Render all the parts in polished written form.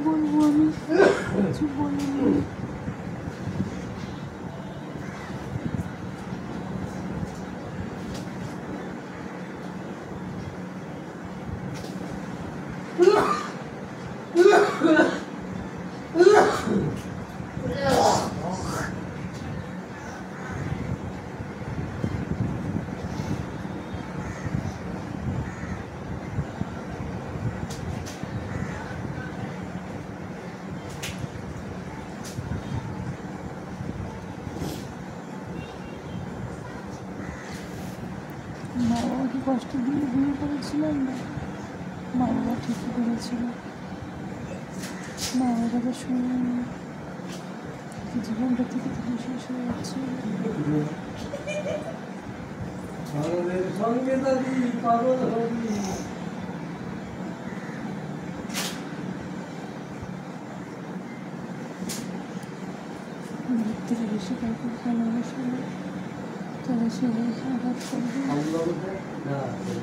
বলবো আমি? কিছু বলিনি। মা বাবাকে কষ্ট দিয়ে বিয়ে করেছিলাম না, মা বাবা ঠিকই করেছিল। মা বাবাকে শুনে জীবনটা থেকে থেকে শেষ হয়ে যাচ্ছে। থেকে বেশি কাউকে ভালোবাসে তারা সেটাই আঘাত করবে।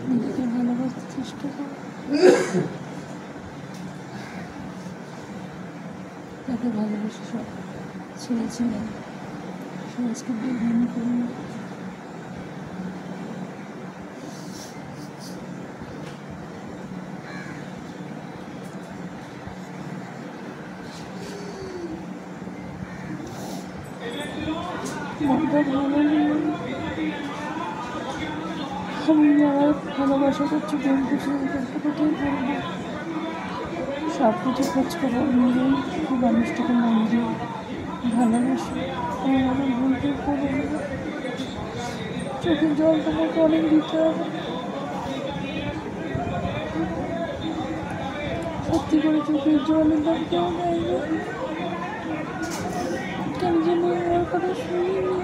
নিজেকে ভালোবাসতে চেষ্টা করে, তাকে ভালোবেসে সব ছেড়েছিলেন, সে আজকে বেগুনি করে মনটা ভালো নেই। আমি যারা ভালোবাসা করছি প্রেম করছি কোথায় করবো? সব কিছু খোঁজ খবর নিয়েই মানুষটাকে মন দিয়ে ভালোবাসি। আমার ভুলতে করে চোখের জল তোমাকে অনেক দিতে হবে। সত্যি করে চোখের জলের দাম কেউ নেয় না। কেন যেন আমার কথা শুনিনি,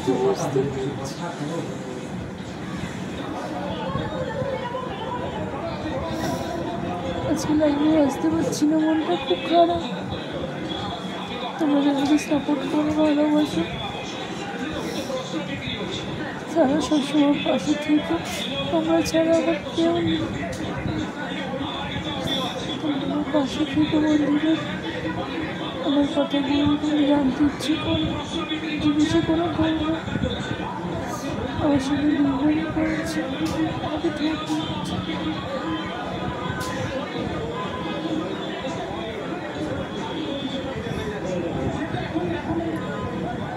বুঝতে পারছি। আজকে লাইনে আসতে পারছি না, মনটা খুব খারাপ। তোমরা যদি সাপোর্ট করো, ভালোবাসো, তারা সবসময় পাশে থেকে, তোমরা ছাড়া আবার কেউ নেই। তোমার পাশে থেকে বন্ধুরা আমার কথাগুলো তুমি জানতে ইচ্ছে করো, জিজ্ঞাসা করে করবো। আমার সঙ্গে দুর্বল করেছে, আমাকে ধোঁকা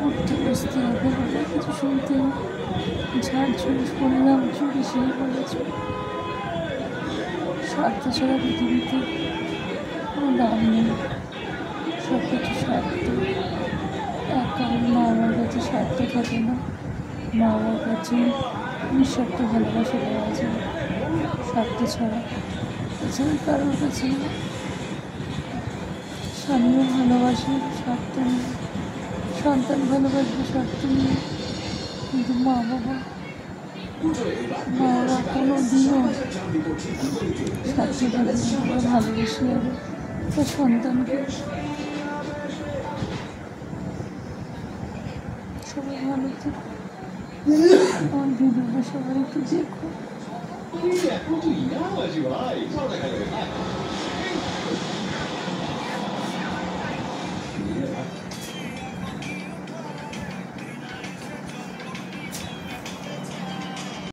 উঠতে বসতে হবে, অনেক কিছু শুনতে হবে। ঝাড় ঝুড়ি শুনলাম, চুরি সেই বলেছে স্বার্থ ছাড়া পৃথিবীতে কোনো দাম নেই। সব কিছু স্বার্থ। এক কারণ মা বাবার কাছে স্বার্থ থাকে না, মা বাবার কাছে নিঃস্বার্থ ভালোবাসা দেওয়া যায় স্বার্থ ছাড়া। এছাড়া কারোর কাছে স্বামীও ভালোবাসে স্বার্থ নিয়ে, সন্তান ভালোবাসবে স্বার্থ নিয়ে, কিন্তু মা বাবা কোনো দিনও স্বার্থ ভালোবেসে যাবে তার সন্তানকে। সবাই ভালো থাকে, আমার ভিডিওটা সবাই একটু দেখো।